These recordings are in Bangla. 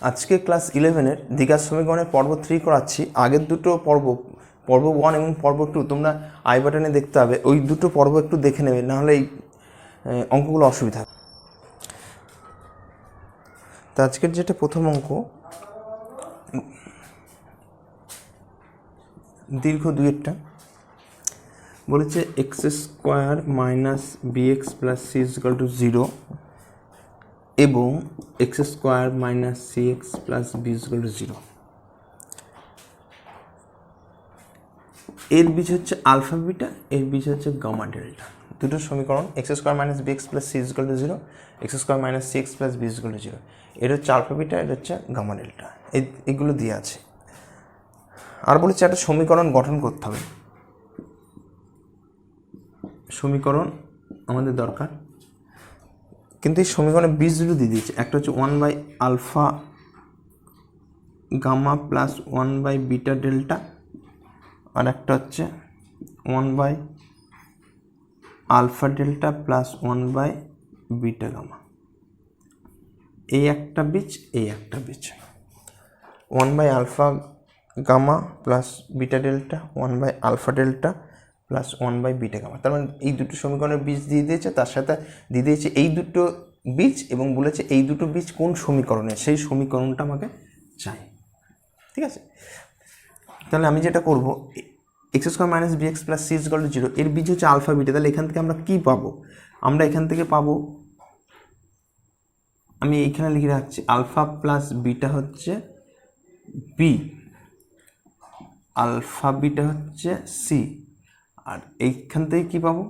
আজকে ক্লাস 11-এর দ্বিঘাত সমীকরণের পর্ব 3 করাচ্ছি। আগের দুটো পর্ব 1 এবং পর্ব 2 তোমরা আই বাটনে দেখতে হবে, ওই দুটো পর্ব একটু দেখে নেবে, নাহলে এই অঙ্কগুলো অসুবিধা। তো আজকের যেটা প্রথম অঙ্ক, দীর্ঘ দুইয়েরটা বলেছে x square minus b x plus c equal to 0 এবং x square minus c x plus b equal to 0। এর বীজ হচ্ছে আলফা বিটা, এর বীজ হচ্ছে গামা ডেল্টা। দুটো সমীকরণ, x square minus b x plus c equal to 0, x square minus c x plus b equal to 0। এটা হচ্ছে আলফা বিটা, এটা হচ্ছে গামা ডেল্টা। এইগুলো দিয়ে আছে। আর বলেছে একটা সমীকরণ গঠন করতে হবে। সমীকরণ আমাদের দরকার, কিন্তু এই সমীকরণের বীজ দুটো দিয়ে দিয়েছে। একটা হচ্ছে 1 alpha gamma plus 1 beta delta, আর একটা হচ্ছে 1 alpha delta plus 1 beta gamma. এই একটা বীজ, এই একটা বীজ। 1 alpha gamma plus beta delta, 1 alpha delta plus 1 beta gamma. তার মানে এই দুটো সমীকরণের বীজ দিয়ে দিয়েছে, তার সাথে দিয়ে দিয়েছে এই দুটো বীজ, এবং বলেছে এই দুটো বীজ কোন সমীকরণে, সেই সমীকরণটা আমাকে চাই। ঠিক আছে, তাহলে আমি যেটা করব, x square minus b x plus c equal to 0, এর বীজ হচ্ছে আলফা বিটা। তাহলে এখান থেকে আমরা কী পাবো? আমরা এখান থেকে পাবো, আমি এইখানে লিখে রাখছি, আলফা প্লাস বিটা হচ্ছে বি, আলফা বিটা হচ্ছে সি, আর এইখান থেকে কী পাবো?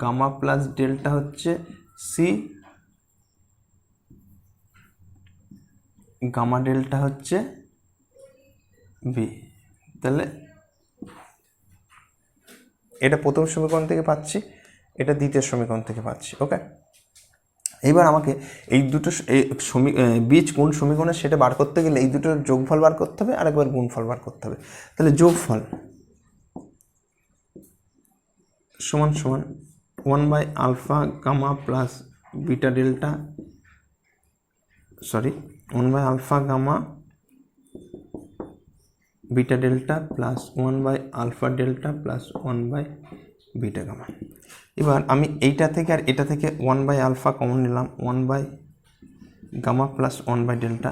গামা প্লাস ডেল্টা হচ্ছে সি, গামা ডেল্টা হচ্ছে বি। তাহলে এটা প্রথম সমীকরণ থেকে পাচ্ছি, এটা দ্বিতীয় সমীকরণ থেকে পাচ্ছি। ওকে, এইবার আমাকে এই দুটো বীজ কোন সমীকরণে সেটা বার করতে গেলে এই দুটোর যোগফল বার করতে হবে, আর একবার গুণফল বার করতে হবে। তাহলে যোগফল সমান সমান 1 alpha gamma plus beta delta, 1 alpha gamma beta delta plus 1 alpha delta plus 1 beta gamma. এবার আমি এইটা থেকে আর এটা থেকে 1 আলফা কমন নিলাম, 1 গামা প্লাস 1 ডেল্টা,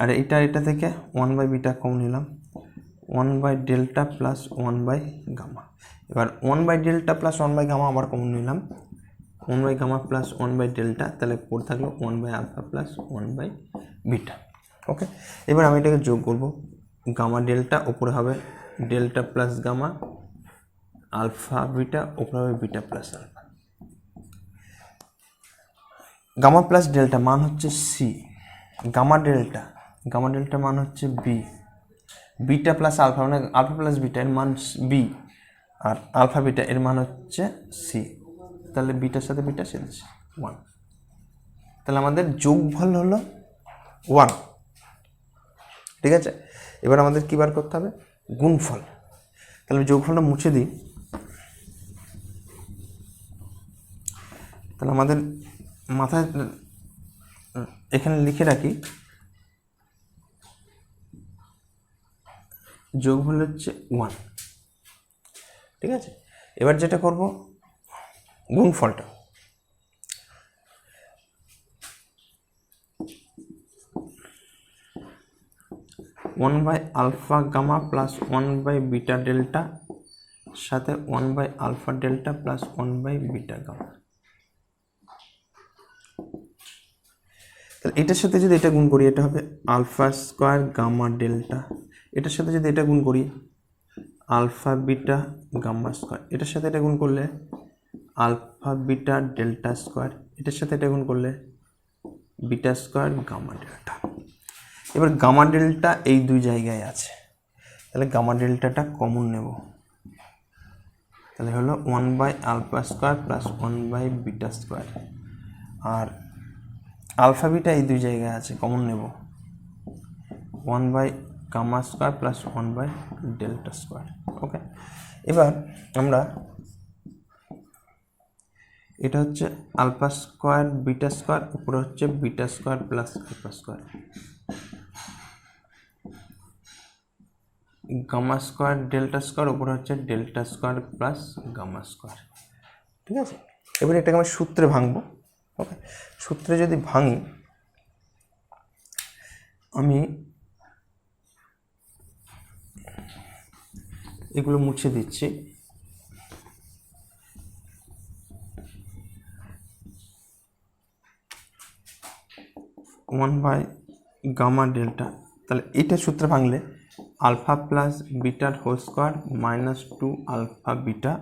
আর এটা থেকে 1 বিটা কমন নিলাম, 1 ডেল্টা প্লাস 1 গামা। এবার 1 ডেল্টা প্লাস 1 গামা আবার কমন নিলাম, 1 গামা প্লাস 1 ডেল্টা, তাহলে পড়ে থাকলো 1 আলফা প্লাস 1 বিটা। ওকে, এবার আমি এটাকে যোগ করব, গামা ডেল্টা ওপরে হবে delta plus gamma, alpha beta ওপরে হবে beta plus alpha. Gamma plus delta মান হচ্ছে সি, গামা ডেল্টা মান হচ্ছে বি, বিটা প্লাস আলফা মানে আলফা প্লাস বিটা এর মান বি, আর আলফা বিটা এর মান হচ্ছে সি। তাহলে বিটার সাথে বিটা সেলছে 1, তাহলে আমাদের যোগফল হলো 1। ঠিক আছে, এবার আমাদের কী বার করতে হবে? গুণফল। তাহলে যোগফলটা মুছে দিই। তাহলে আমাদের মাথায় এখানে লিখে রাখি, যোগফল হচ্ছে 1। ঠিক আছে, এবার যেটা করব, গুণফলটা one by alpha gamma plus 1 beta delta সাথে 1 alpha delta plus 1 beta gamma. তাহলে এটার সাথে যদি এটা গুণ করি, এটা হবে আলফা স্কোয়ার গামা ডেল্টা। এটার সাথে যদি এটা গুণ করি, আলফা বিটা গামা স্কোয়ার। এটার সাথে এটা গুণ করলে আলফা বিটা ডেল্টা স্কোয়ার। এটার সাথে এটা গুণ করলে বিটা স্কোয়ার গামা ডেল্টা। এবার গামা ডেল্টা এই দুই জায়গায় আছে, তাহলে গামা ডেল্টাটা কমন নেব। তাহলে হলো 1 alpha square plus 1 beta square, আর আলফা বিটা এই দুই জায়গায় আছে, কমন নেব 1 gamma square plus 1 delta square. Okay, এবার আমরা এটা হচ্ছে আলফা স্কোয়ার বিটা স্কোয়ার, উপরে হচ্ছে beta square plus alpha square, gamma square delta square, উপরে হচ্ছে delta square plus gamma square. ঠিক আছে, এবারে এটাকে আমি সূত্রে ভাঙবো। ওকে, সূত্রে যদি ভাঙি আমি এগুলো মুছে দিচ্ছি। ওয়ান বাই গামা ডেল্টা, তাহলে এটা সূত্রে ভাঙলে আলফা প্লাস বিটার whole square minus 2 alpha beta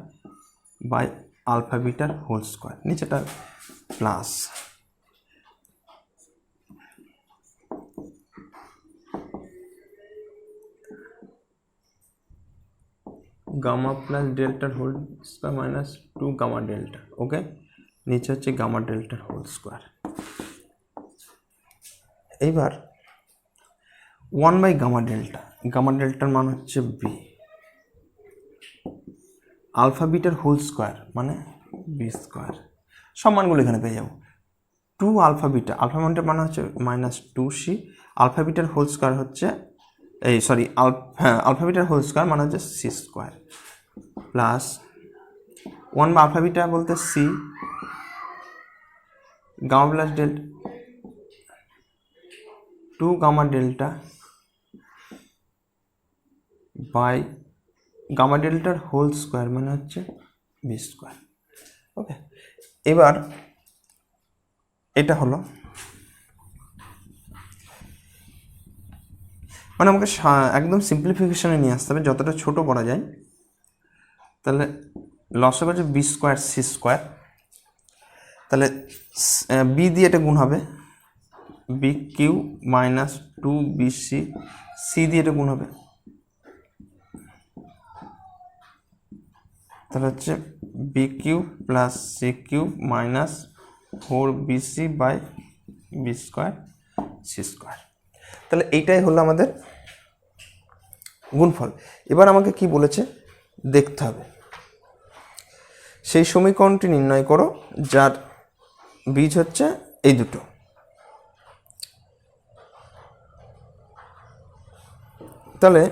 by alpha বিটার হোল স্কোয়ার, নিচেটা প্লাস গামা প্লাস ডেল্টার whole square minus 2 gamma delta. Okay, নিচে হচ্ছে গামা ডেল্টার হোল স্কোয়ার। এইবার 1 বাই গামা ডেল্টা, গামা ডেল্টার মান হচ্ছে বি, আলফা বিটার হোল স্কোয়ার মানে বি স্কোয়ার, সব মানগুলো এখানে পেয়ে যাবো। 2 আলফা বিটা, আলফা বিটার মান হচ্ছে মাইনাস 2c, আলফা বিটার হোল স্কোয়ার হচ্ছে আলফা বিটার হোল স্কোয়ার মানে হচ্ছে সি স্কোয়ার, প্লাস 1 বা আলফা বিটা বলতে c, gamma plus delta 2 gamma delta by gamma ডেল্টার হোল স্কোয়ার মানে হচ্ছে বি স্কোয়ার। ওকে, এবার এটা হলো, মানে আমাকে একদম সিম্পলিফিকেশনে নিয়ে আসতে হবে, যতটা ছোট করা যায়। তাহলে লসাগু হচ্ছে বি স্কোয়ার সি স্কোয়ার, তাহলে বি দিয়ে এটা গুণ হবে b q minus 2 b c, c দিয়ে এটা গুণ হবে, তাহলে হচ্ছে b q plus c q minus 4 b c by b square c square. তাহলে এইটাই হলো আমাদের গুণফল। এবার আমাকে কি বলেছে দেখতে হবে, সেই সমীকরণটি নির্ণয় করো যার বীজ হচ্ছে এই দুটো। তাহলে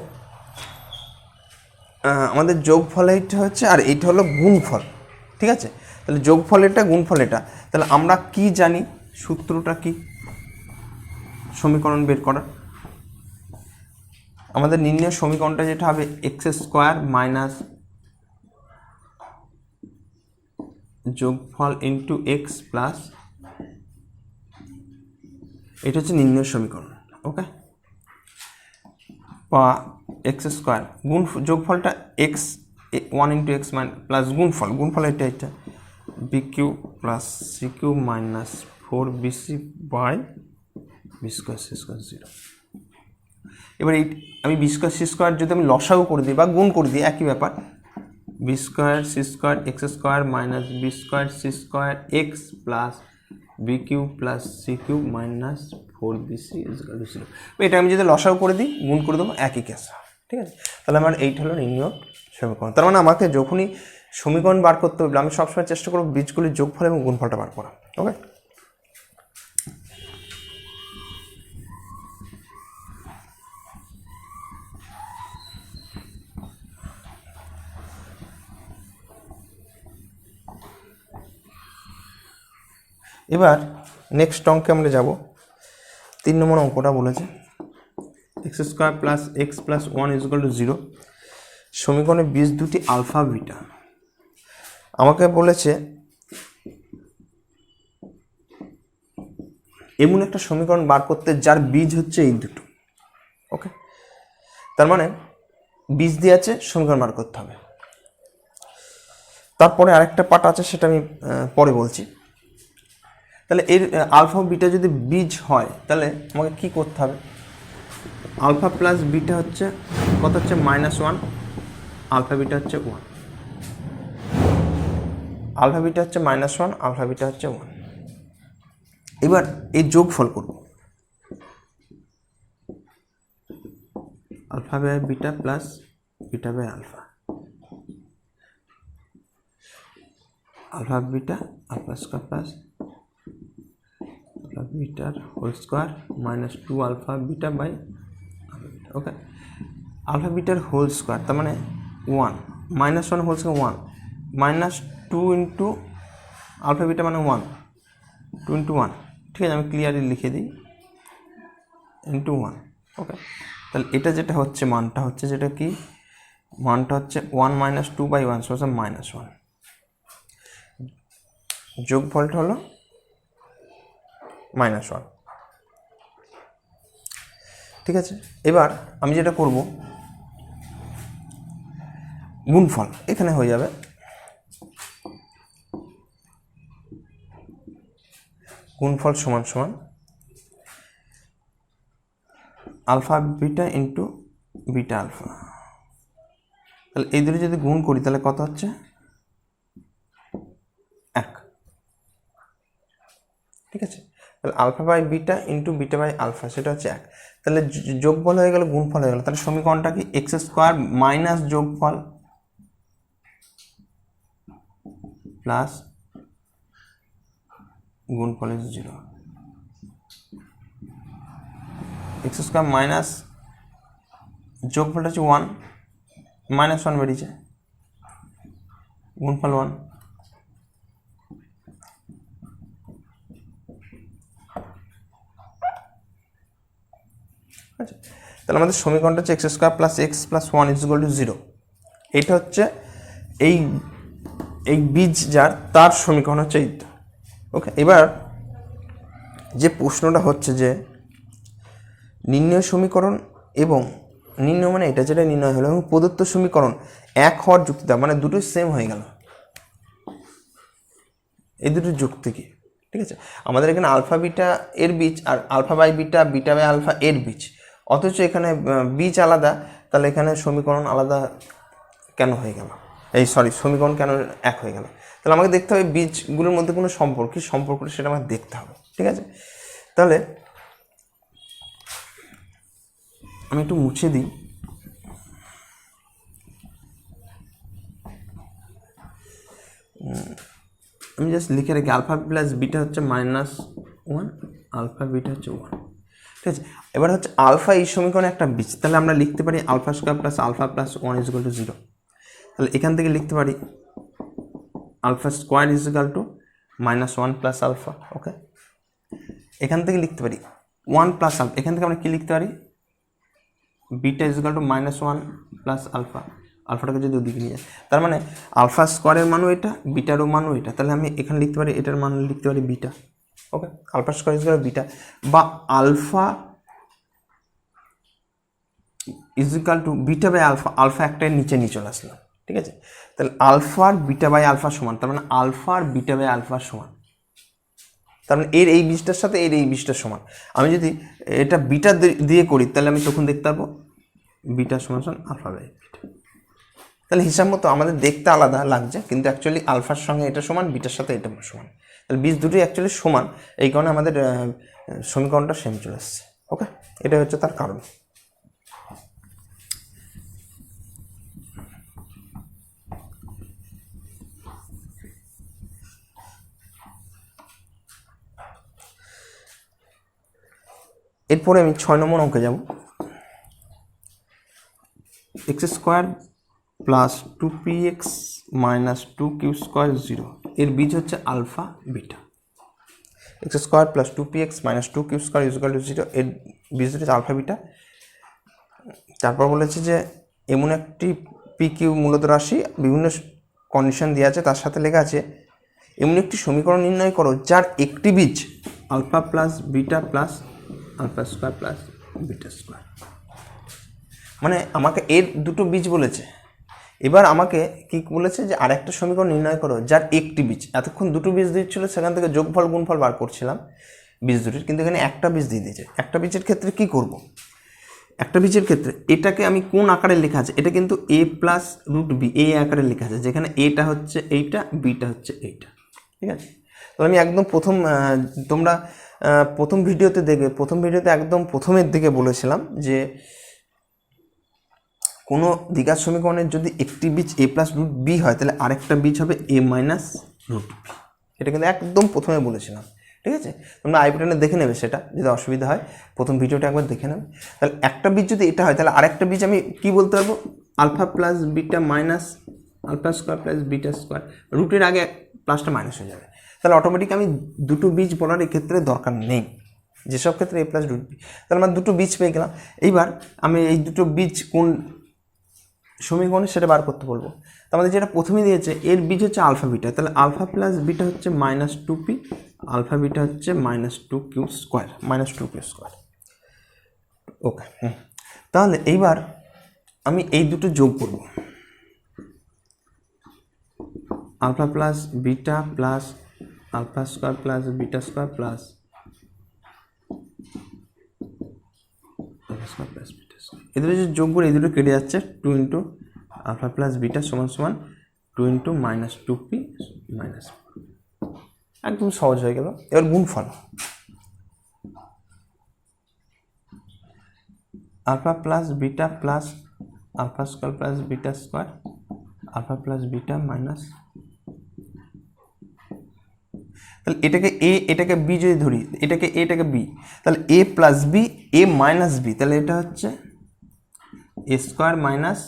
আমাদের যোগফল এইটা হচ্ছে, আর এইটা হলো গুণফল। ঠিক আছে, তাহলে যোগফল এটা, গুণফল এটা। তাহলে আমরা কি জানি, সূত্রটা কি সমীকরণ বের করার? আমাদের নির্ণয় সমীকরণটা যেটা হবে এক্স স্কোয়ার মাইনাস যোগফল ইন্টু এক্স প্লাস, এটা হচ্ছে নির্ণয় সমীকরণ। ওকে, বা এক্স স্কোয়ার গুণ যোগফলটা এক্স 1 ইন্টু এক্স প্লাস গুণফল এটা b q plus c q minus 4 b c by b square c square 0। এবার এই আমি বি স্কোয়ার সি স্কোয়ার যদি আমি লসাগু করে দিই বা গুণ করে দিই, একই ব্যাপার, b square c square x square minus b square c square x plus b q plus c q minus 4 b c equal to 0। এটা আমি যদি লসাগু করে দিই, গুণ করে দেবো, একই কেস। ঠিক আছে, তাহলে আমার এইটা হলো নির্ণয় সমীকরণ। তার মানে আমাকে যখনই সমীকরণ বার করতে হবে, আমি সবসময় চেষ্টা করবো বীজগুলির যোগফল এবং গুণফলটা বার করা। ওকে, এবার নেক্সট অঙ্কে আমরা যাব। 3 নম্বর অঙ্কটা বলেছে x square plus x plus 1 equal to 0, সমীকরণের বীজ দুটি আলফা বিটা। আমাকে বলেছে এমন একটা সমীকরণ বার করতে যার বীজ হচ্ছে এই দুটো। ওকে, তার মানে বীজ দিয়ে আছে, সমীকরণ বার করতে হবে। তারপরে আরেকটা পার্ট আছে, সেটা আমি পরে বলছি। তাহলে এর আলফা বিটা যদি বীজ হয়, তাহলে আমাকে কি করতে হবে? আলফা প্লাস বিটা হচ্ছে কত, হচ্ছে -1, আলফা বিটা হচ্ছে 1, আলফা বিটা হচ্ছে -1, আলফা বিটা হচ্ছে 1। এবার এই যোগফল করব, alpha by beta plus beta by alpha. Alpha beta alpha square plus alpha বিটার whole square minus 2 alpha beta by alpha beta. Okay, alpha বিটার হোল স্কোয়ার তার মানে 1 minus 1 whole square 1 minus 2 into alpha beta মানে 1 2 ইন্টু 1। ঠিক আছে, আমি ক্লিয়ারলি লিখে দিই ইন্টু 1। ওকে, তাহলে এটা যেটা হচ্ছে মানটা হচ্ছে যেটা কি মানটা হচ্ছে 1 মাইনাস 2 বাই 1 সমান মাইনাস 1। যোগফলটা হলো মাইনাস 1। ঠিক আছে, এবার আমি যেটা করব গুণফল এখানে হয়ে যাবে গুণফল সমান সমান alpha beta into beta alpha. তাহলে এই দুটো যদি গুণ করি তাহলে কত হচ্ছে 1। ঠিক আছে, তাহলে alpha by beta into beta by alpha সেটা হচ্ছে 1। তাহলে যোগফল হয়ে গেল গুণফল হয়ে গেল। তাহলে সমীকরণটা কি এক্স স্কোয়ার মাইনাস যোগফল প্লাস গুণফল ইজ 0। এক্স স্কোয়ার মাইনাস যোগফলটা হচ্ছে 1 মাইনাস 1 বেরিয়েছে গুণফল 1। আচ্ছা, তাহলে আমাদের সমীকরণটা হচ্ছে x square plus x plus 1 is equal to 0। এটা হচ্ছে এই বীজ যার তার সমীকরণ হচ্ছে এইটা। ওকে, এবার যে প্রশ্নটা হচ্ছে যে নির্ণয় সমীকরণ এবং নির্ণয় মানে এটা যেটা নির্ণয় হলো এবং প্রদত্ত সমীকরণ এক হওয়ার যুক্তিটা মানে দুটোই সেম হয়ে গেল, এই দুটোর যুক্তি কি? ঠিক আছে, আমাদের এখানে আলফা বিটা এর বীজ আর alpha by beta beta by alpha এর বীজ, অথচ এখানে বীজ আলাদা, তাহলে এখানে সমীকরণ আলাদা কেন হয়ে গেল? সমীকরণ কেন এক হয়ে গেল? তাহলে আমাকে দেখতে হবে বীজগুলোর মধ্যে কোনো সম্পর্ক কি সম্পর্কটা সেটা আমাকে দেখতে হবে। ঠিক আছে, তাহলে আমি একটু মুছে দিই। আমি জাস্ট লিখে রাখি আলফা প্লাস বিটা হচ্ছে -1 আলফা বিটা হচ্ছে 1। ঠিক আছে, এবার হচ্ছে আলফা এই সমীকরণে একটা বীজ, তাহলে আমরা লিখতে পারি alpha square plus alpha plus 1 is equal to 0। তাহলে এখান থেকে লিখতে পারি alpha square is equal to -1 plus alpha. Okay, এখান থেকে লিখতে পারি 1 প্লাস আলফা। এখান থেকে আমরা কি লিখতে পারি beta is equal to -1 plus alpha. আলফাটাকে যদি ওদিকে নিয়ে যায় তার মানে আলফা স্কোয়ারের মানও এটা বিটারও মানও এটা, তাহলে আমি এখানে লিখতে পারি এটার মান লিখতে পারি beta. Okay, alpha square is equal to beta বা alpha is equal to beta by alpha. Alpha একটা নিচে নিয়ে চলে আসলো। ঠিক আছে, তাহলে আলফা আর বিটা বাই আলফা সমান, তার মানে আলফা আর বিটা বাই আলফা সমান, তার মানে এর এই বীজটার সাথে এর এই বীজটার সমান। আমি যদি এটা বিটা দিয়ে করি তাহলে আমি তখন দেখতে পাবো বিটা সমান আলফা বাই বিটা। তাহলে হিসাব মতো আমাদের দেখতে আলাদা লাগছে, কিন্তু অ্যাকচুয়ালি আলফার সঙ্গে এটা সমান, বিটার সাথে এটা সমান। তাহলে বীজ দুটোই অ্যাকচুয়ালি সমান, এই কারণে আমাদের সমীকরণটা সেম চলে আসছে। ওকে, এটা হচ্ছে তার কারণ। এরপরে আমি 6 নম্বর অঙ্কে যাব। X square plus 2px minus 2q square 0 এর বীজ হচ্ছে alpha beta. X square plus 2px minus 2q square is equal to 0 এর বীজ হচ্ছে আলফা বিটা। তারপর বলেছে যে এমন একটি pq মূলত রাশি বিভিন্ন কন্ডিশন দেওয়া আছে, তার সাথে লেখা আছে এমন একটি সমীকরণ নির্ণয় করো যার একটি বীজ alpha plus beta plus alpha square plus beta square. মানে আমাকে এর দুটো বীজ বলেছে, এবার আমাকে কি বলেছে যে আরেকটা সমীকরণ নির্ণয় করো যার একটি বীজ। এতক্ষণ দুটো বীজ দিচ্ছিল, সেখান থেকে যোগফল গুণফল বার করছিলাম বীজ দুটির, কিন্তু এখানে একটা বীজ দিয়ে দিয়েছে। একটা বীজের ক্ষেত্রে কি করব? একটা বীজের ক্ষেত্রে এটাকে আমি কোন আকারে লেখা আছে, এটা কিন্তু a প্লাস রুট বি এই আকারে লেখা আছে, যেখানে এটা হচ্ছে এইটা, বিটা হচ্ছে এইটা। ঠিক আছে, তাহলে আমি একদম তোমরা প্রথম ভিডিওতে দেখবে, প্রথম ভিডিওতে একদম প্রথমের দিকে বলেছিলাম যে কোনো দ্বিঘাত সমীকরণের যদি একটি বীজ a প্লাস রুট বি হয় তাহলে আরেকটা বীজ হবে a মাইনাস রুট পি, এটা কিন্তু একদম প্রথমে বলেছিলাম, ঠিক আছে? তোমরা আই বাটনে দেখে নেবে, সেটা যদি অসুবিধা হয় প্রথম ভিডিওটা একবার দেখে নেবে। তাহলে একটা বীজ যদি এটা হয়, তাহলে আরেকটা বীজ আমি কি বলতে পারবো, alpha plus beta minus alpha square plus beta square, রুটের আগে প্লাসটা মাইনাস হয়ে যাবে। তাহলে অটোমেটিক আমি দুটো বীজ বলার এক্ষেত্রে দরকার নেই, যেসব ক্ষেত্রে এ প্লাস রুট বি। তাহলে আমার দুটো বীজ পেয়ে গেলাম। এইবার আমি এই দুটো বীজ কোন সমীকরণে সেটা বার করতে বলবো। তো আমাদের যেটা প্রথমে দিয়েছে, এর বীজ হচ্ছে আলফা বিটা, তাহলে আলফা প্লাস বিটা হচ্ছে minus two p, alpha beta হচ্ছে minus two q square, minus two q square. Okay, তাহলে এইবার আমি এই দুটো যোগ করব, alpha plus beta plus alpha square plus beta square plus alpha square plus beta square, এই দুটো যে যোগ করে এই দুটো কেটে যাচ্ছে, two into alpha plus beta সমান সমান two into minus two p minus, একদম সহজ হয়ে গেল। এবার গুণফল, alpha plus beta plus alpha square plus beta square, alpha plus beta minus, তাহলে এটাকে এ এটাকে বি যদি ধরি, এটাকে এ এটাকে বি, তাহলে a plus b a minus b, তাহলে এটা হচ্ছে a square minus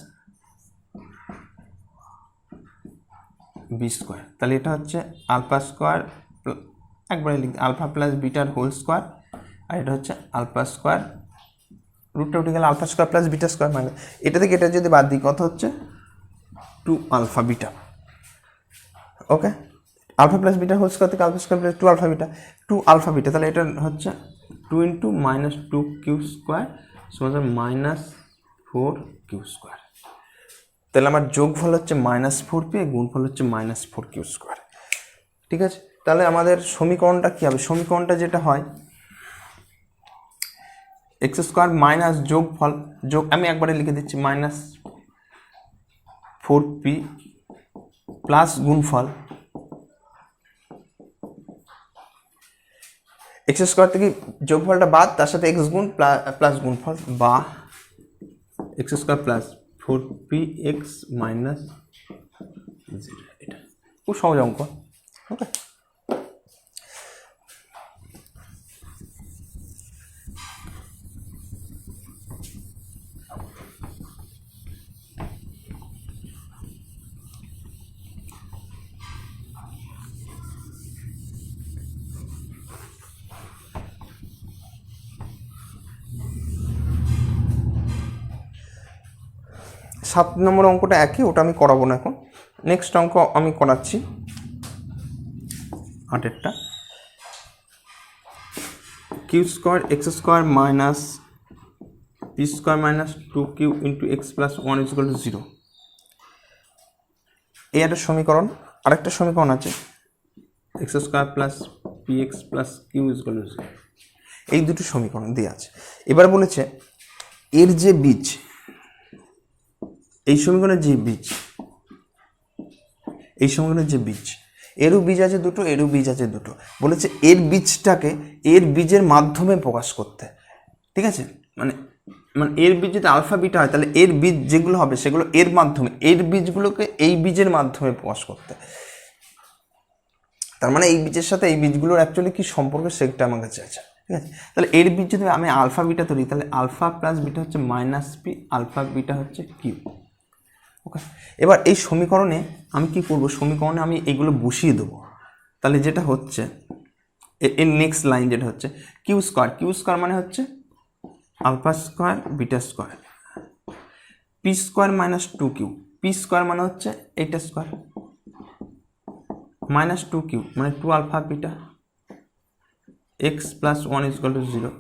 b square, তাহলে এটা হচ্ছে আলফা স্কোয়ার, একবারে লিখি আলফা প্লাস বিটার হোল স্কোয়ার, আর এটা হচ্ছে আলফা স্কোয়ার, রুটটা উঠে গেলে alpha square plus beta square minus, এটা থেকে এটা যদি বাদ দিই কত হচ্ছে, two alpha beta. Okay, alpha plus beta whole square থেকে alpha square plus two alpha beta, তাহলে এটা হচ্ছে two into minus two q square সমান মাইনাস ফোর কিউ স্কোয়ার। তাহলে আমার যোগফল হচ্ছে মাইনাস ফোর পি, গুণফল হচ্ছে মাইনাস ফোর কিউ স্কোয়ার। ঠিক আছে, তাহলে আমাদের সমীকরণটা কী হবে, সমীকরণটা যেটা হয় এক্স স্কোয়ার মাইনাস যোগফল, যোগ আমি একবারে লিখে দিচ্ছি মাইনাস ফোর পি প্লাস গুণফল, এক্স স্কোয়ার থেকে যোগফলটা বাদ, তার সাথে এক্স গুণ প্লাস গুণফল, বা x square plus four P x minus zero. এটা খুব সহজ অঙ্ক। ওকে, 7 নম্বর অঙ্কটা একই, ওটা আমি করাবো না এখন। নেক্সট অঙ্ক আমি করাচ্ছি 8-এরটা, q square x square minus p square minus two q into x plus one is equal to 0। এই একটা সমীকরণ। আরেকটা সমীকরণ আছে x square plus p x plus q is equal to 0। এই দুটো সমীকরণ দেওয়া আছে। এবার বলেছে এর যে বীজ, এই সমীকরণের যে বীজ, এই সমীকরণের যে বীজ, এরও বীজ আছে দুটো, এরও বীজ আছে দুটো, বলেছে এর বীজটাকে এর বীজের মাধ্যমে প্রকাশ করতে। ঠিক আছে, মানে মানে এর বীজ যদি আলফা বিটা হয়, তাহলে এর বীজ যেগুলো হবে সেগুলো এর মাধ্যমে, এর বীজগুলোকে এই বীজের মাধ্যমে প্রকাশ করতে। তার মানে এই বীজের সাথে এই বীজগুলোর অ্যাকচুয়ালি কি সম্পর্ক সেটা আমার কাছে আছে। ঠিক আছে, তাহলে এর বীজ যদি আমি আলফা বিটা ধরি, তাহলে আলফা প্লাস বিটা হচ্ছে মাইনাস পি, আলফা বিটা হচ্ছে কিউ। ওকে, এবার এই সমীকরণে আমি কি করব, সমীকরণে আমি এগুলো বসিয়ে দেবো। তাহলে যেটা হচ্ছে এর নেক্সট লাইন যেটা হচ্ছে কিউ স্কোয়ার, কিউ স্কোয়ার মানে হচ্ছে alpha square beta square, p square minus two q, p square মানে হচ্ছে এইটা স্কোয়ার, মাইনাস টু কিউ মানে two alpha beta x plus one is equal to 0,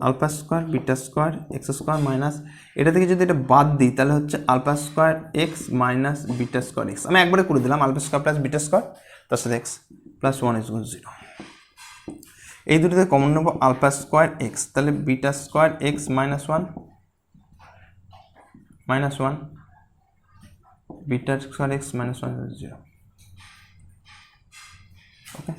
alpha square beta square x square minus, এটা থেকে যদি এটা বাদ দিই তাহলে হচ্ছে alpha square x minus beta square x. আমি একবারে করে দিলাম alpha square plus beta square তার সাথে x plus one is equal to 0। এই দুটোতে কমন নেব আলফা স্কোয়ার এক্স, তাহলে beta square x minus one beta square x minus one 0। Okay,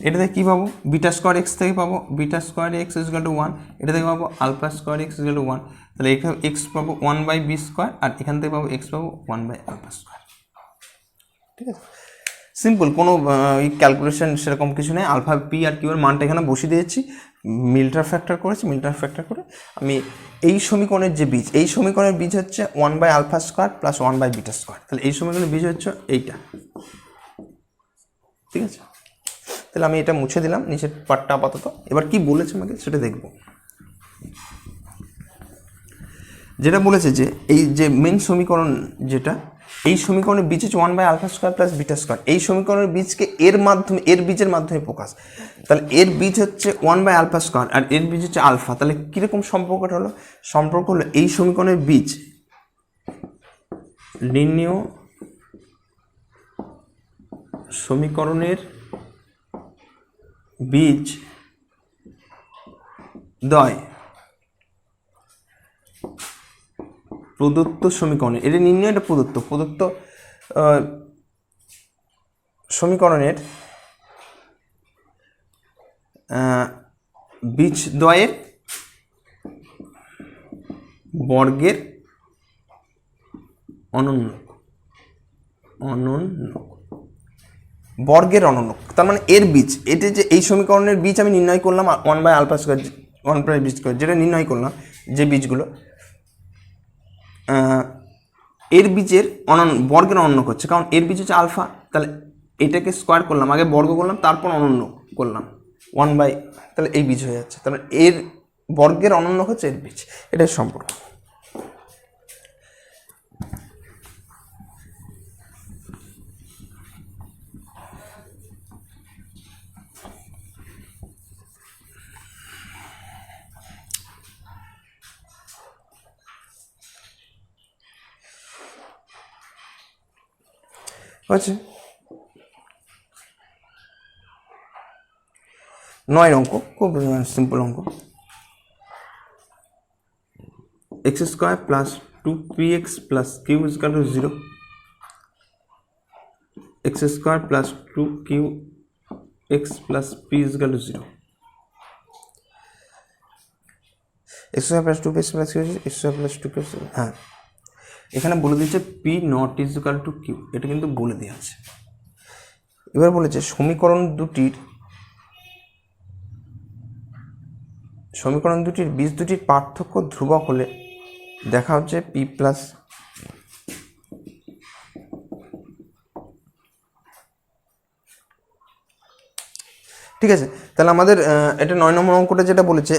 এটা থেকে কী পাবো, বিটা স্কোয়ার এক্স থেকে পাবো beta square x is equal to 1, এটা থেকে পাবো alpha square x is equal to 1, তাহলে এখানে এক্স পাবো 1/b স্কোয়ার, আর এখান থেকে পাবো এক্স পাবো 1/আলফা স্কোয়ার। ঠিক আছে, সিম্পল, কোনো ক্যালকুলেশন সেরকম কিছু নেই। আলফা পি আর কিউ এর মানটা এখানে বসিয়ে দিয়েছি, মিল্টার ফ্যাক্টর করেছি, মিল্টার ফ্যাক্টর করে আমি এই সমীকরণের যে বীজ, এই সমীকরণের বীজ হচ্ছে 1/আলফা স্কোয়ার প্লাস 1/বিটা স্কোয়ার, তাহলে এই সমীকরণের বীজ হচ্ছে এইটা। ঠিক আছে, তাহলে আমি এটা মুছে দিলাম নিচের পার্টটা আপাতত। এবার কি বলেছে আমাকে সেটা দেখব। যেটা বলেছে যে এই যে মেন সমীকরণ, যেটা এই সমীকরণের বীজ হচ্ছে 1/আলফা স্কোয়ার প্লাস বিটা স্কোয়ার, এই সমীকরণের বীজকে এর মাধ্যমে, এর বীজের মাধ্যমে প্রকাশ, তাহলে এর বীজ হচ্ছে 1/আলফা স্কোয়ার আর এর বীজ হচ্ছে আলফা, তাহলে কীরকম সম্পর্কটা হলো, সম্পর্ক হলো এই সমীকরণের বীজ নির্ণেয় সমীকরণের বীজ দ্বয় প্রদত্ত সমীকরণের, এটা নির্ণয়, এটা প্রদত্ত সমীকরণের বীজ দ্বয়ের বর্গের অনন্যক, বর্গের অনন্যক, তার মানে এর বীজ, এটা যে এই সমীকরণের বীজ আমি নির্ণয় করলাম 1/আলফা স্কোয়ার 1/বি স্কোয়ার, যেটা নির্ণয় করলাম যে বীজগুলো, এর বীজের বর্গের অনন্যক হচ্ছে, কারণ এর বীজ হচ্ছে আলফা, তাহলে এটাকে স্কোয়ার করলাম, আগে বর্গ করলাম তারপর অনন্য করলাম 1/, তাহলে এই বীজ হয়ে যাচ্ছে, তাহলে এর বর্গের অনন্যক হচ্ছে এর বীজ, এটাই সম্পর্ক। আচ্ছা, 9 অঙ্ক, খুব সিম্পল অঙ্ক। X square plus 2px plus q is equal to 0, x square plus 2qx plus p is equal to 0, x square plus 2px plus q, x square plus 2qx, হ্যাঁ এখানে বলে দিচ্ছে p not is equal to q, এটা কিন্তু বলে দেওয়া আছে। এবার বলেছে সমীকরণ দুটির বীজ দুটির পার্থক্য ধ্রুবক হলে দেখা হচ্ছে পি প্লাস, ঠিক আছে, তাহলে আমাদের এটা 9 নম্বর অঙ্কটা যেটা বলেছে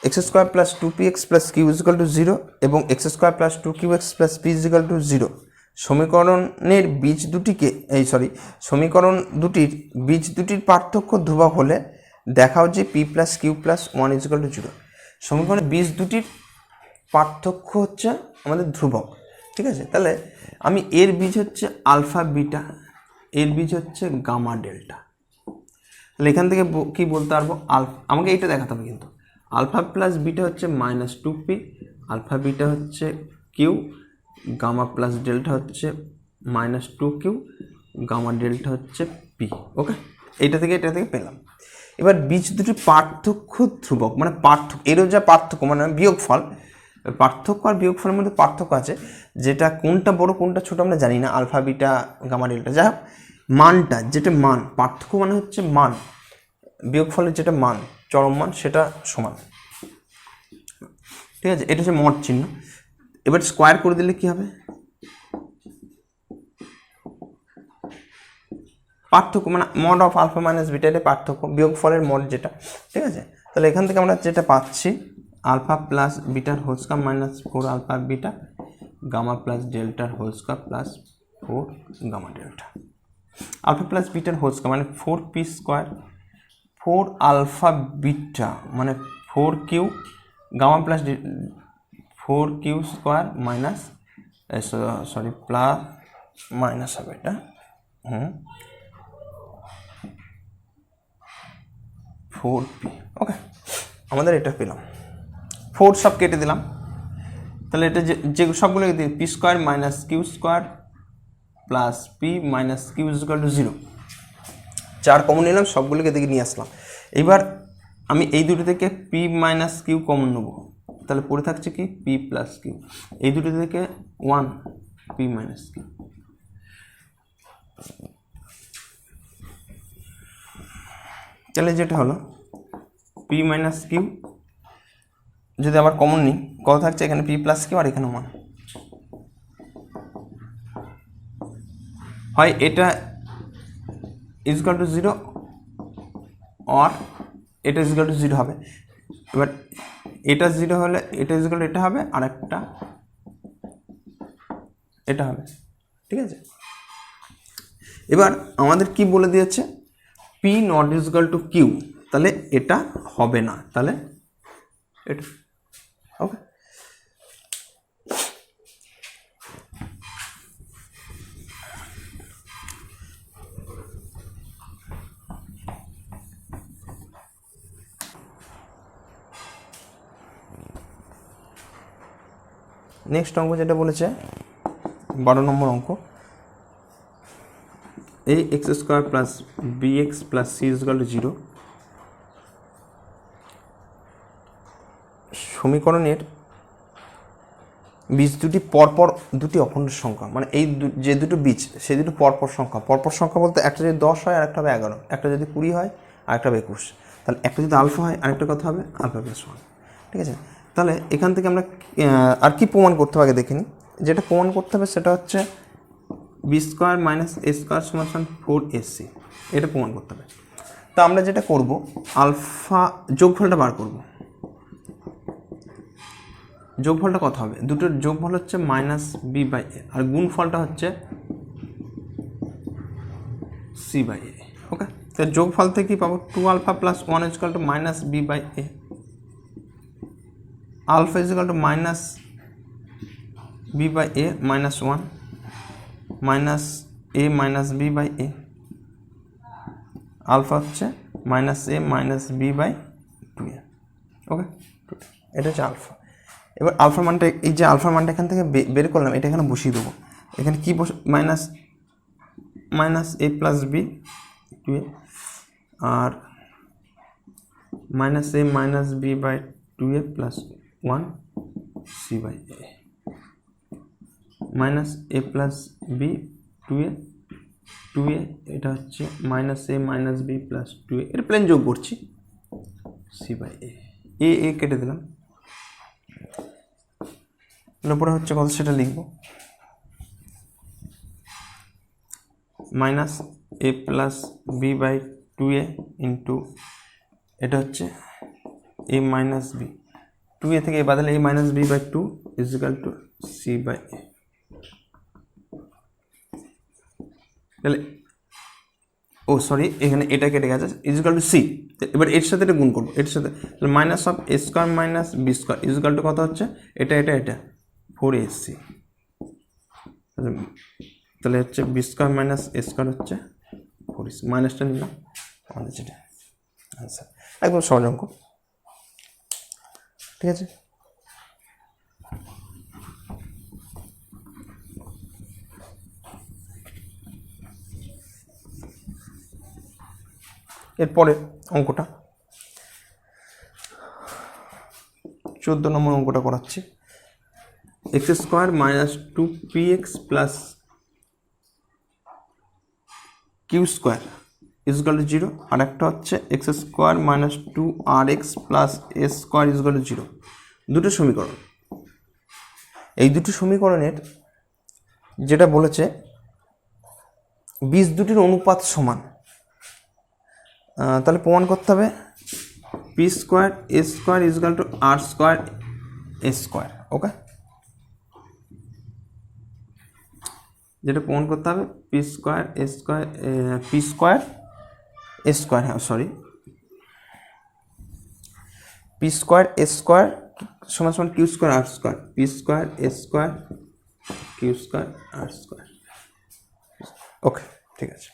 x square plus 2px plus q is equal to 0 এবং x square plus 2qx plus p is equal to 0, সমীকরণের বীজ দুটিকে সমীকরণ দুটির বীজ দুটির পার্থক্য ধ্রুবক হলে দেখা হচ্ছে p plus q plus 1 is equal to 0, সমীকরণের বীজ দুটির পার্থক্য হচ্ছে আমাদের ধ্রুবক। ঠিক আছে, তাহলে আমি এর বীজ হচ্ছে আলফা বিটা, এর বীজ হচ্ছে গামা ডেল্টা, তাহলে এখান থেকে কি বলতে পারবো, আমাকে এইটা দেখাতে হবে কিন্তু, আলফা প্লাস বিটা হচ্ছে -2p, আলফা বিটা হচ্ছে কিউ, গামা প্লাস ডেল্টা হচ্ছে -2q, গামা ডেল্টা হচ্ছে পি। ওকে, এটা থেকে পেলাম। এবার বীজ দুটির পার্থক্য ধ্রুবক, মানে পার্থক্য, এরও যা পার্থক্য মানে বিয়োগফল, পার্থক্য আর বিয়োগফলের মধ্যে পার্থক্য আছে, যেটা কোনটা বড় কোনটা ছোট আমরা জানি না, আলফা বিটা গামা ডেল্টা, যা হোক মানটা, যেটা মান, পার্থক্য মানে হচ্ছে মান, বিয়োগফলের যেটা মান, চরম মান, সেটা সমান। ঠিক আছে, এটা হচ্ছে মড চিহ্ন। এবার স্কোয়ার করে দিলে কি হবে, পার্থক্য মানে mod of alpha minus beta, এটা পার্থক্য, বিয়োগফলের মড যেটা। ঠিক আছে, তাহলে এখান থেকে আমরা যেটা পাচ্ছি আলফা প্লাস বিটার whole square minus 4 alpha beta, gamma plus ডেল্টার whole square plus 4 gamma delta, alpha plus বিটার হোল স্কোয়ার মানে 4p স্কোয়ার, 4 আলফা বিটা মানে 4q, gamma plus 4q square minus plus minus হবে এটা, 4p। ওকে, আমাদের এটা পেলাম, 4 সব কেটে দিলাম, তাহলে এটা যে সবগুলো দিই p square minus q square plus p minus q is equal to 0, 4 common নিলাম, সবগুলোকে এদিকে নিয়ে আসলাম। এবার আমি এই দুটো থেকে পি মাইনাস কিউ কমন নেবো, তাহলে পড়ে থাকছে কি পি প্লাস কিউ। এই দুটো থেকে 1 পি মাইনাস কিউ। তাহলে যেটা হলো পি মাইনাস কিউ যদি আবার কমন নিই, কত থাকছে এখানে পি প্লাস কিউ আর এখানে 1। হয় এটা ইজকাল টু 0 আর এটা ইজকাল টু 0 হবে। এবার এটা 0 হলে এটা ইজকাল টু এটা হবে, আর একটা এটা হবে, ঠিক আছে। এবার আমাদের কি বলে দিয়েছে, p not is equal to q, তাহলে এটা হবে না, তাহলে এটা ওকে। নেক্সট অঙ্ক যেটা বলেছে 12 নম্বর অঙ্ক, a x square plus b x plus c is equal to 0 সমীকরণের বীজ দুটি পরপর দুটি অখণ্ড সংখ্যা, মানে এই যে দুটো বীজ সেই দুটো পরপর সংখ্যা। পরপর সংখ্যা বলতে একটা যদি 10 হয় আর একটা হবে 11, একটা যদি 20 হয় আর একটা হবে 21, তাহলে একটা যদি আলফা হয় আরেকটা কথা হবে আলফা প্লাস 1, ঠিক আছে। তাহলে এখান থেকে আমরা আর কি প্রমাণ করতে হবে আগে দেখে নিই। যেটা প্রমাণ করতে হবে সেটা হচ্ছে b square minus a square সমান 4ac, এটা প্রমাণ করতে হবে। তা আমরা যেটা করব, আলফা যোগফলটা বার করব। যোগফলটা কত হবে, দুটোর যোগফল হচ্ছে মাইনাস বি বাই এ, আর গুণফলটা হচ্ছে সি বাই এ, ওকে। তো যোগফল থেকে কি পাবো, 2 alpha plus 1 is equal to minus b by a, alpha is equal to minus b by a minus 1 minus a minus b by a, alpha হচ্ছে minus a minus b by 2a, okay. এটা হচ্ছে আলফা। এবার আলফার মানটা, এই যে আলফার মানটা এখান থেকে বের করলাম, এটা এখানে বসিয়ে দেবো। এখানে কি minus minus a plus b 2a, আর minus a minus b by 2a plus 1 c by a, minus a plus b 2a, এটা হচ্ছে minus a minus b plus 2a, এটা প্লেন যোগ করছি, সি বাই এ কেটে দিলাম। উপরে হচ্ছে কত সেটা লিখব, minus a plus b by 2a into এটা হচ্ছে এ মাইনাস বি, 2a থেকে এ বাদলে a minus b by 2 is equal to c by a. তাহলে সরি, এখানে এটা কেটে গেছে, ইজিক্যাল টু সি। এবার এর সাথে এটা গুণ করবো, এর সাথে minus of a square minus b square is equal to কত হচ্ছে, এটা 4ac, তাহলে হচ্ছে b square minus a square হচ্ছে 4ac, মাইনাসটা নিলাম, আমাদের যেটা আনসার। একদম সহজ অঙ্ক, ঠিক আছে। এরপরে অঙ্কটা 14 নম্বর অঙ্কটা করাচ্ছি, x square minus 2px plus q square is equal to 0, আর একটা হচ্ছে x square minus 2rx plus a square is equal to 0। দুটো সমীকরণ, এই দুটো সমীকরণের যেটা বলেছে বীজ দুটির অনুপাত সমান, তাহলে প্রমাণ করতে হবে P square a square is equal two R square a square, ওকে। যেটা প্রমাণ করতে হবে P square a square, p square a square, হ্যাঁ sorry, P square a square সমান সমান Q square r square, p square a square Q square r square, ওকে, ঠিক আছে।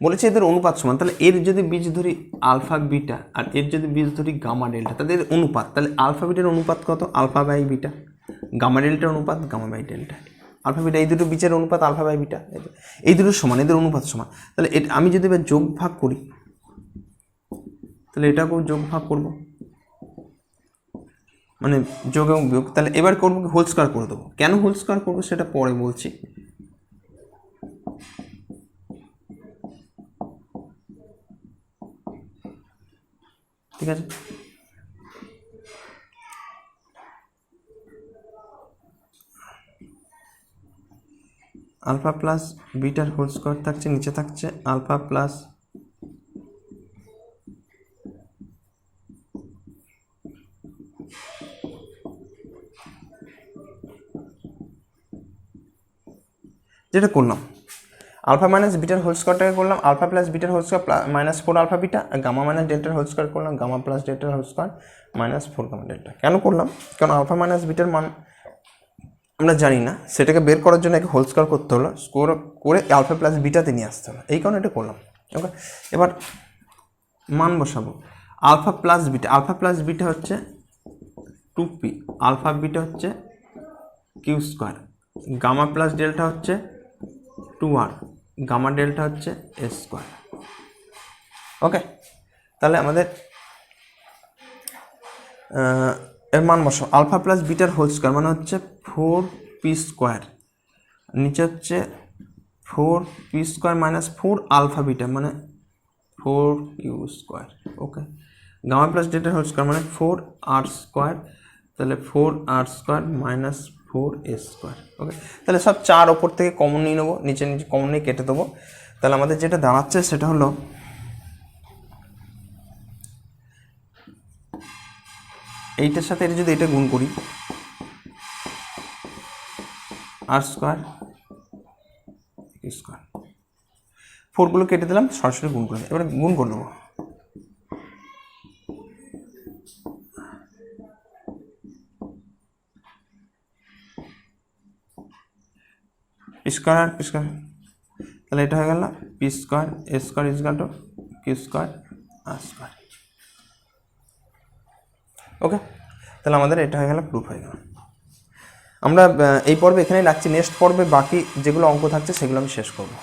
বলেছে এদের অনুপাত সমান, তাহলে এর যদি বীজ ধরি আলফা বিটা আর এর যদি বীজ ধরি গামা ডেল্টা, তাদের অনুপাত, তাহলে আলফা বিটার অনুপাত কত, আলফা বাই বিটা, গামা ডেল্টার অনুপাত gamma by delta, alpha beta এই দুটো বীজের অনুপাত আলফা বাই বিটা, এই দুটো সমান, এদের অনুপাত সমান। তাহলে আমি যদি এবার যোগ ভাগ করি, তাহলে এটাকেও যোগ ভাগ করবো, মানে যোগ এবং বিয়োগ। তাহলে এবার করবো কি, হোল স্কয়ার করে দেবো। কেন হোল স্কয়ার করবো সেটা পরে বলছি। ঠিক আছে, আলফা প্লাস বিটার হোল স্কয়ার থাকছে, নিচে থাকছে আলফা প্লাস যেটা করলাম আলফা মাইনাস বিটার হোল স্কয়ারটাকে করলাম আলফা প্লাস বিটার whole square minus 4 alpha beta, gamma minus ডেল্টার হোল স্কয়ার করলাম গামা প্লাস ডেল্টার whole square minus 4 gamma delta. কেন করলাম? কারণ আলফা মাইনাস বিটার মান আমরা জানি না, সেটাকে বের করার জন্য একে হোল স্কয়ার করতে হলো, স্কোর করে আলফা প্লাস বিটাতে নিয়ে আসতে হলো, এই কারণে এটা করলাম। ওকে, এবার মান বসাবো। আলফা প্লাস বিটা হচ্ছে 2p, আলফা বিটা হচ্ছে q square, gamma plus delta হচ্ছে 2r, গামা ডেল্টা হচ্ছে এস স্কোয়ার। ওকে, তাহলে আমাদের এর মান বসাবো। আলফা প্লাস বিটার হোল স্কোয়ার মানে হচ্ছে 4p স্কোয়ার, নিচে হচ্ছে 4p square minus 4 alpha beta মানে 4q স্কোয়ার। ওকে, গামা প্লাস ডেল্টার হোল স্কোয়ার মানে 4r স্কোয়ার, তাহলে 4r square minus 4s square. Okay, তাহলে সব 4 ওপর থেকে কমন নিয়ে নেবো, নিচে কমন নিয়ে কেটে দেবো। তাহলে আমাদের যেটা দাঁড়াচ্ছে সেটা হলো এইটার সাথে এটা যদি এটা গুণ করি, আর স্কোয়ার স্কোয়ার, 4গুলো কেটে দিলাম, সরাসরি গুণ করে এবারে গুণ করে দেবো। স্কোয়ার আর পি স্কোয়ার, তাহলে এটা হয়ে গেল p square a square is equal to q square r square. Okay, তাহলে আমাদের এটা হয়ে গেল, প্রুফ হয়ে গেল। আমরা এই পর্বে এখানেই রাখছি, নেক্সট পর্বে বাকি যেগুলো অঙ্ক থাকছে সেগুলো আমি শেষ করবো।